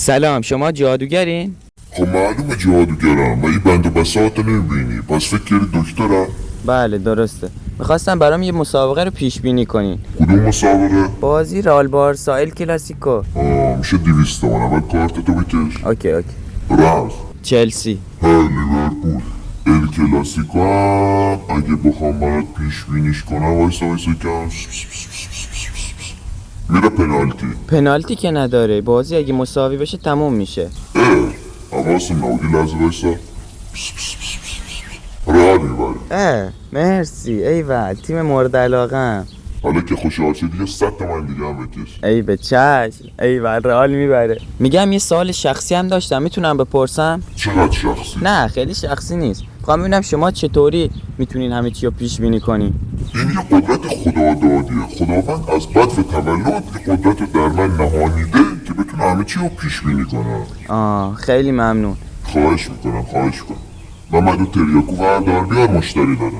سلام، شما جادوگرین؟ خب معلومه جادوگرم ولی بند و بساط نمیبینی، پس فکر کردی دکترم؟ بله درسته. میخواستم برام یه مسابقه رو پیش بینی کنین. کدوم مسابقه؟ بازی رئال بارسا ال کلاسیکو. میشه 200 تومن. اول کارتتو بکش. اوکی. رمز چلسی. لیورپول. ال کلاسیکو هم اگه بخوام برات پیش بینیش کنم وایسا کم میره پنالتی. پنالتی که نداره، بازی اگه مساوی بشه تموم میشه. حواسم نبودی، لحظه وایسا. رئال میبره. مرسی، ایول، تیم مورد علاقه‌ام. حالا که خوشحال شدی یه 100 تومن دیگه هم بکش. ای به چشم، ایول رئال میبره. میگم یه سوال شخصی هم داشتم، میتونم بپرسم؟ چقدر شخصی؟ نه خیلی شخصی نیست. میخوام ببینم شما چطوری میتونین همه چی رو پیش بینی کنین. این یه قدرت خدادادیه. خداوند از بد و تولد یه قدرت رو در من نهانیده که بتونه همه چی رو پیش بینی کنه. خیلی ممنون. خواهش میکنم. محمد و تریاکو بردار بیار، مشتری داره.